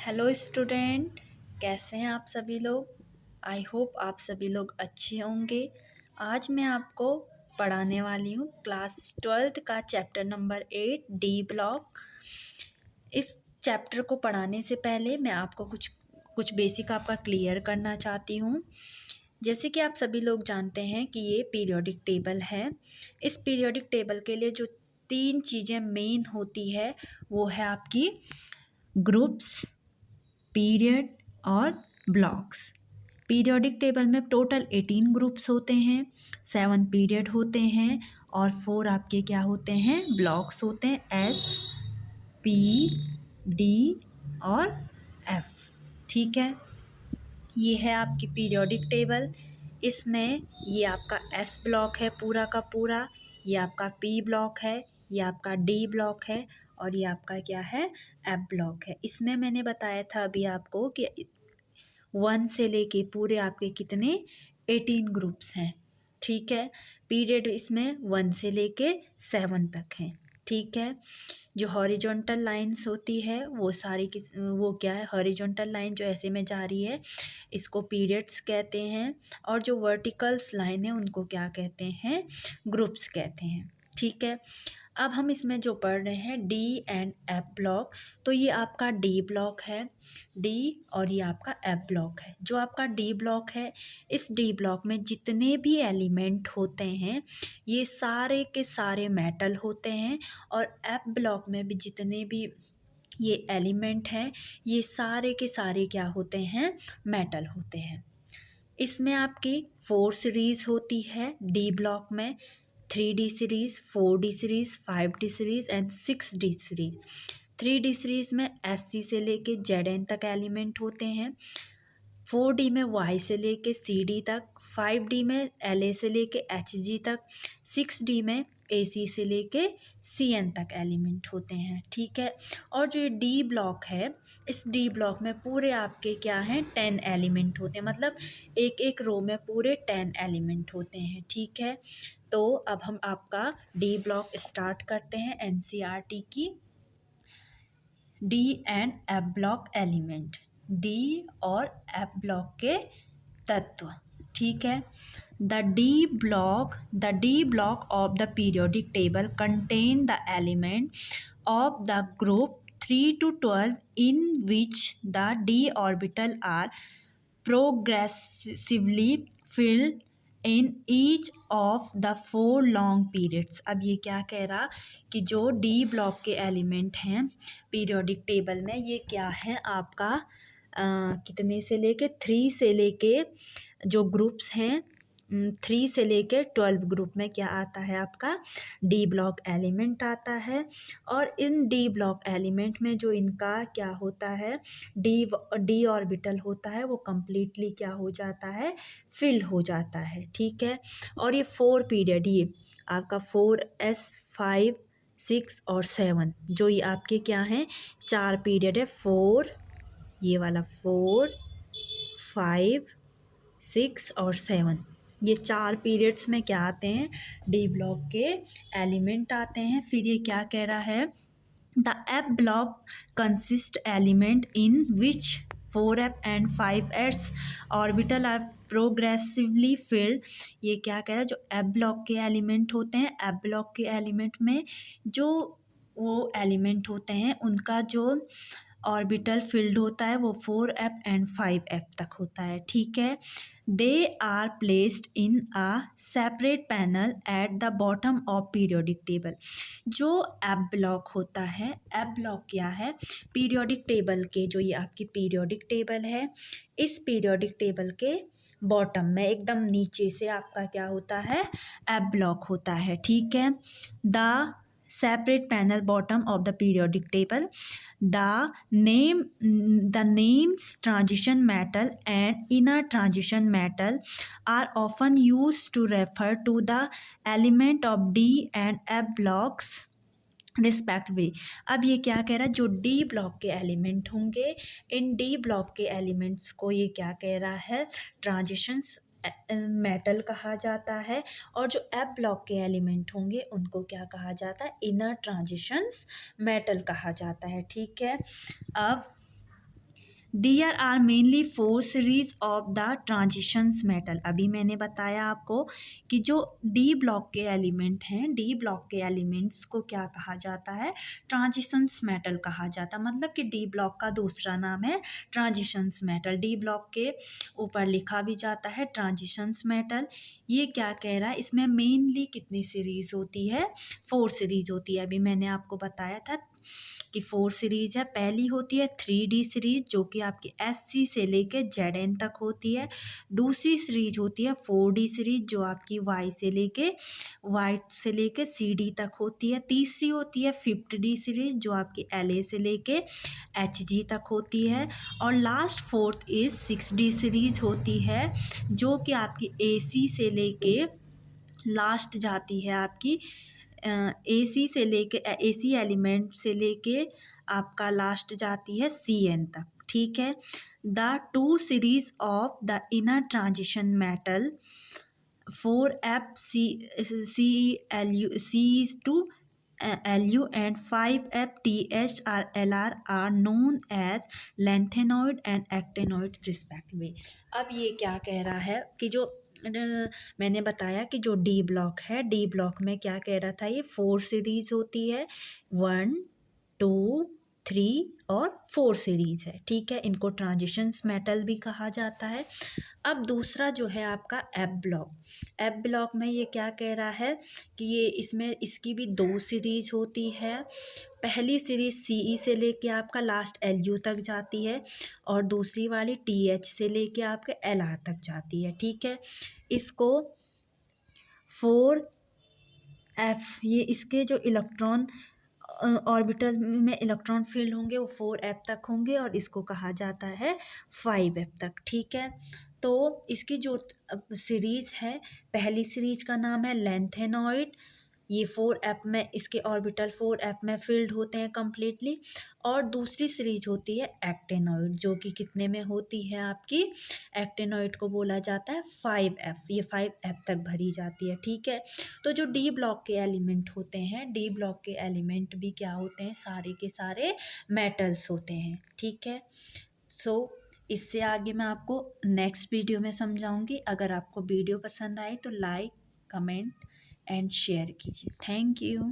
Hello student, कैसे हैं आप सभी लोग। आई होप आप सभी लोग अच्छे होंगे। आज मैं आपको पढ़ाने वाली हूँ क्लास 12th का चैप्टर नंबर 8 डी ब्लॉक। इस चैप्टर को पढ़ाने से पहले मैं आपको कुछ कुछ बेसिक आपका क्लियर करना चाहती हूँ। जैसे कि आप सभी लोग जानते हैं कि ये पीरियोडिक टेबल है। इस पीरियोडिक टेबल के लिए जो तीन चीज़ें मेन होती है वो है आपकी ग्रुप्स, पीरियड और ब्लॉक्स। पीरियोडिक टेबल में टोटल 18 ग्रुप्स होते हैं, 7 पीरियड होते हैं और 4 आपके क्या होते हैं, ब्लॉक्स होते हैं, एस, पी, डी और एफ। ठीक है, ये है आपकी पीरियोडिक टेबल। इसमें ये आपका एस ब्लॉक है पूरा का पूरा, ये आपका पी ब्लॉक है, ये आपका डी ब्लॉक है और ये आपका क्या है, एफ ब्लॉक है। इसमें मैंने बताया था अभी आपको कि 1 से लेके पूरे आपके कितने 18 ग्रुप्स हैं। ठीक है, पीरियड इसमें 1 से लेके 7 तक हैं। ठीक है, जो हॉरिजॉन्टल लाइंस होती है वो सारी वो क्या है, हॉरिजॉन्टल लाइन जो ऐसे में जा रही है इसको पीरियड्स कहते हैं और जो वर्टिकल्स लाइन है उनको क्या कहते हैं, ग्रुप्स कहते हैं। ठीक है, अब हम इसमें जो पढ़ रहे हैं डी एंड एफ ब्लॉक, तो ये आपका डी ब्लॉक है, डी और ये आपका एफ ब्लॉक है। जो आपका डी ब्लॉक है, इस डी ब्लॉक में जितने भी एलिमेंट होते हैं ये सारे के सारे मेटल होते हैं और एफ ब्लॉक में भी जितने भी ये एलिमेंट हैं ये सारे के सारे क्या होते हैं, मेटल होते हैं। इसमें आपकी 4 सीरीज़ होती है डी ब्लॉक में, 3D series, 4D series, 5D series and 6D series. 3D series में SC से लेके ZN तक एलिमेंट होते हैं, 4D में Y से लेके CD तक, 5D में LA से लेके HG तक, 6D में AC से लेके CN तक एलिमेंट होते हैं। ठीक है, और जो ये डी ब्लॉक है, इस डी ब्लॉक में पूरे आपके क्या हैं, 10 एलिमेंट होते हैं, मतलब एक एक रो में पूरे 10 एलिमेंट होते हैं। ठीक है, तो अब हम आपका डी ब्लॉक स्टार्ट करते हैं NCERT की। D and F block element, D और एफ ब्लॉक के तत्व। ठीक है, the D block of the periodic table contain the element of the group 3 to 12 in which the d orbital are progressively filled in each of the 4 long periods. अब ये क्या कह रहा कि जो डी ब्लॉक के एलिमेंट हैं periodic table में ये क्या है आपका, कितने से लेके 3 से लेके जो ग्रुप्स हैं 3 से लेकर 12 ग्रुप में क्या आता है आपका, डी ब्लॉक एलिमेंट आता है। और इन डी ब्लॉक एलिमेंट में जो इनका क्या होता है, डी ऑर्बिटल होता है वो कम्प्लीटली क्या हो जाता है, फिल हो जाता है। ठीक है, और ये 4 पीरियड, ये आपका 4S, 5, 6 और 7, जो ये आपके क्या हैं, 4 पीरियड है, 4, ये वाला 4, 5, 6 और 7, ये 4 पीरियड्स में क्या आते हैं, डी ब्लॉक के एलिमेंट आते हैं। फिर ये क्या कह रहा है, the f block consist element in which 4f and 5s orbital are progressively filled. ये क्या कह रहा है, जो एफ ब्लॉक के एलिमेंट होते हैं, एफ ब्लॉक के एलिमेंट में जो वो एलिमेंट होते हैं उनका जो ऑर्बिटल फिल्ड होता है वो 4f and 5f तक होता है। ठीक है, they are placed in a separate panel at the bottom of periodic table. जो एफ ब्लॉक होता है, एफ ब्लॉक क्या है, पीरियोडिक टेबल के, जो ये आपकी पीरियोडिक टेबल है, इस पीरियोडिक टेबल के बॉटम में एकदम नीचे से आपका क्या होता है, एफ ब्लॉक होता है। ठीक है, the separate panel bottom of the periodic table, the names transition metal and inner transition metal are often used to refer to the element of D and F blocks respectively. अब ये क्या कह रहा है, जो डी ब्लॉक के element होंगे, इन D block के एलिमेंट्स को ये क्या कह रहा है, ट्रांजिशंस मेटल कहा जाता है, और जो एफ ब्लॉक के एलिमेंट होंगे उनको क्या कहा जाता है, इनर ट्रांजिशंस मेटल कहा जाता है। ठीक है, अब there are mainly 4 series of the transitions metal. अभी मैंने बताया आपको कि जो डी ब्लॉक के एलिमेंट हैं, डी ब्लॉक के एलिमेंट्स को क्या कहा जाता है, ट्रांजिशंस मेटल कहा जाता है। मतलब कि डी ब्लॉक का दूसरा नाम है ट्रांजिशंस मेटल। डी ब्लॉक के ऊपर लिखा भी जाता है ट्रांजिशंस मेटल। ये क्या कह रहा है, इसमें मेनली कितनी सीरीज होती है, 4 सीरीज होती है। अभी मैंने आपको बताया था कि 4 सीरीज है। पहली होती है 3D सीरीज जो कि आपकी SC से लेके ZN तक होती है। दूसरी सीरीज होती है 4D सीरीज जो आपकी Y से लेके CD तक होती है। तीसरी होती है 5th D सीरीज जो आपकी LA से लेके HG तक होती है। और last 4th is 6D series होती है जो कि आपकी AC से लेके लास्ट जाती है आपकी AC से लेके AC एलिमेंट से लेके आपका लास्ट जाती है CN तक, ठीक है। The 2 series of the inner transition metal 4F CeLu and 5FTHRLR are known as lanthanide and actinoid respectively। अब ये क्या कह रहा है कि जो मैंने बताया कि जो डी ब्लॉक है, डी ब्लॉक में क्या कह रहा था, ये 4 सीरीज होती है, 1 2 3 और 4 सीरीज है, ठीक है। इनको ट्रांजिशंस मेटल भी कहा जाता है। अब दूसरा जो है आपका एफ ब्लॉक। एफ ब्लॉक में ये क्या कह रहा है कि ये इसमें इसकी भी 2 सीरीज होती है। पहली सीरीज CE से लेके आपका लास्ट LU तक जाती है और दूसरी वाली TH से लेके आपके LR तक जाती है, ठीक है। इसको 4F, ये इसके जो इलेक्ट्रॉन ऑर्बिटल में इलेक्ट्रॉन फील्ड होंगे वो 4F तक होंगे और इसको कहा जाता है 5F तक, ठीक है। तो इसकी जो सीरीज है, पहली सीरीज का नाम है लेंथेनॉइड। ये 4F में, इसके ऑर्बिटल 4F में फिल्ड होते हैं कम्प्लीटली। और दूसरी सीरीज होती है एक्टेनॉइड जो कि कितने में होती है आपकी, एक्टेनॉइड को बोला जाता है 5F, ये 5F तक भरी जाती है, ठीक है। तो जो डी ब्लॉक के एलिमेंट होते हैं, डी ब्लॉक के एलिमेंट भी क्या होते हैं, सारे के सारे मेटल्स होते हैं, ठीक है। सो इससे आगे मैं आपको नेक्स्ट वीडियो में समझाऊंगी। अगर आपको वीडियो पसंद आए तो लाइक, कमेंट एंड शेयर कीजिए। Thank you.